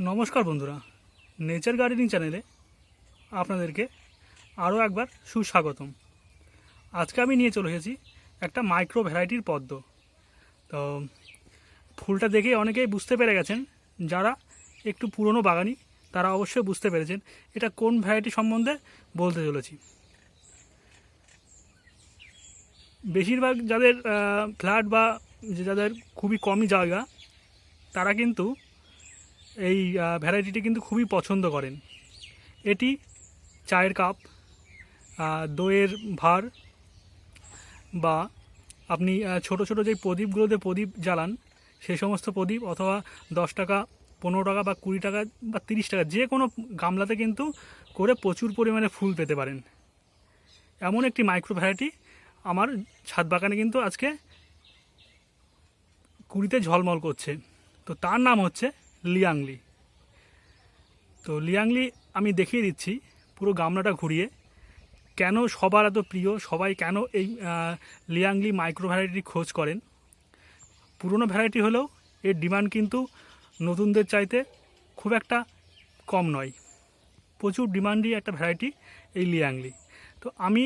নমস্কার বন্ধুরা, nature gardening চ্যানেলে আপনাদেরকে আরও একবার সুস্বাগতম। আজকে আমি নিয়ে চলে এসেছি একটা মাইক্রো ভ্যারাইটির পদ্ম। তো ফুলটা দেখে অনেকেই বুঝতে পেরে গেছেন, যারা একটু পুরনো বাগানি তারা অবশ্যই বুঝতে পেরেছেন এটা কোন ভ্যারাইটি সম্বন্ধে বলতে চলেছি। বেশিরভাগ যাদের ফ্ল্যাট বা যাদের খুবই কমই জায়গা, তারা কিন্তু এই ভ্যারাইটিটি কিন্তু খুবই পছন্দ করেন। এটি চায়ের কাপ, দইয়ের ভার বা আপনি ছোট ছোট যে প্রদীপগুলোতে প্রদীপ জ্বালান সেই সমস্ত প্রদীপ, অথবা 10 টাকা, 15 টাকা বা 20 টাকা বা 30 টাকা যে কোনো গামলাতে কিন্তু করে প্রচুর পরিমাণে ফুল পেতে পারেন। এমন একটি মাইক্রো ভ্যারাইটি আমার ছাদ বাগানে কিন্তু আজকে কুড়িতে ঝলমল করছে। তো তার নাম হচ্ছে লিয়াংলি। তো লিয়াংলি আমি দেখিয়ে দিচ্ছি পুরো গামলাটা ঘুরিয়ে কেন সবার এত প্রিয়, সবাই কেন এই লিয়াংলি মাইক্রো ভ্যারাইটি খোঁজ করেন। পুরনো ভ্যারাইটি হলেও এর ডিমান্ড কিন্তু নতুনদের চাইতে খুব একটা কম নয়, প্রচুর ডিমান্ডই একটা ভ্যারাইটি এই লিয়াংলি। তো আমি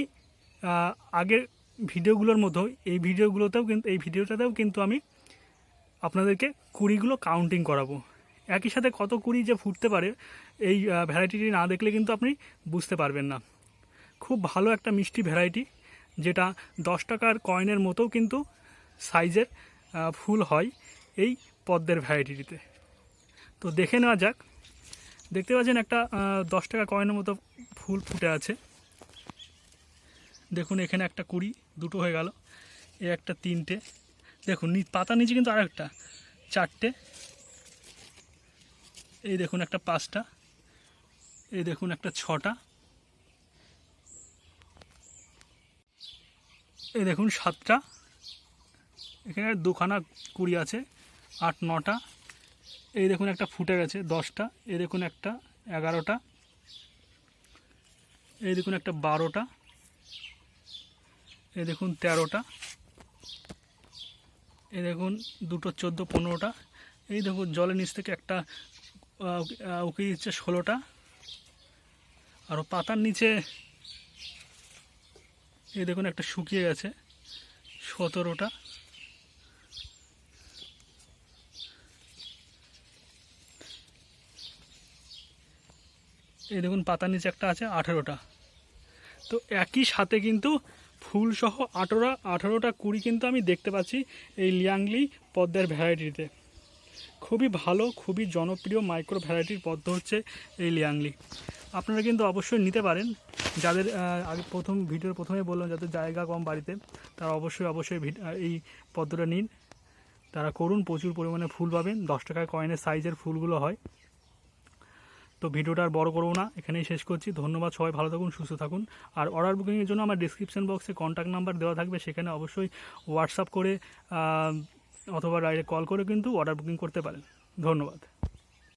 আগের ভিডিওগুলোর মতো এই ভিডিওটাতেও কিন্তু আমি আপনাদেরকে কুড়িগুলো কাউন্টিং করাবো। একই সাথে কত কুড়ি যে ফুটতে পারে এই ভ্যারাইটিটি না দেখলে কিন্তু আপনি বুঝতে পারবেন না। খুব ভালো একটা মিষ্টি ভ্যারাইটি, যেটা 10 টাকার কয়েনের মতোও কিন্তু সাইজের ফুল হয় এই পদ্মের ভ্যারাইটিটিতে। তো দেখে নেওয়া যাক। দেখতে পাচ্ছেন একটা 10 টাকা কয়েনের মতো ফুল ফুটে আছে। দেখুন এখানে একটা কুড়ি, দুটো হয়ে গেল, এ একটা তিনটে, দেখুন পাতার নিচে কিন্তু আরেকটা চারটে, এই দেখুন একটা পাঁচটা, এই দেখুন একটা ছটা, এই দেখুন সাতটা, এখানে দুখানা কুড়ি আছে, 8-9টা, এই দেখুন একটা ফুটে গেছে 10টা, এই দেখুন একটা 11টা, এই দেখুন একটা 12টা, এই দেখুন 13টা, এই দেখুন দুটো 14-15টা, এই দেখুন জলের নিচ থেকে একটা উকি দিচ্ছে 16টা, আরও পাতার নিচে এই দেখুন একটা শুকিয়ে গেছে 17টা, এই দেখুন পাতার নিচে একটা আছে 18টা। তো একই সাথে কিন্তু ফুলসহ 18টা কুড়ি কিন্তু আমি দেখতে পাচ্ছি এই লিয়াংলি পদ্মের ভ্যারাইটিতে। খুবই ভালো, খুবই জনপ্রিয় মাইক্রো ভ্যারাইটির পদ্ম হচ্ছে এই লিয়াংলি। আপনারা কিন্তু অবশ্যই নিতে পারেন। যাদের আগে ভিডিওর প্রথমে বললাম যাদের জায়গা কম বাড়িতে, তারা অবশ্যই এই পদ্মটা নিন, তারা করুন, প্রচুর পরিমাণে ফুল পাবেন। 10 টাকার কয়েনের সাইজের ফুলগুলো হয়। তো ভিডিওটা আর বড় করবো না, এখানেই শেষ করছি। ধন্যবাদ, সবাই ভালো থাকুন, সুস্থ থাকুন। আর অর্ডার বুকিংয়ের জন্য আমার ডিসক্রিপশন বক্সে কন্ট্যাক্ট নাম্বার দেওয়া থাকবে, সেখানে অবশ্যই হোয়াটসঅ্যাপ করে অথবা ডাইরেক্ট কল করে কিন্তু অর্ডার বুকিং করতে পারেন। ধন্যবাদ।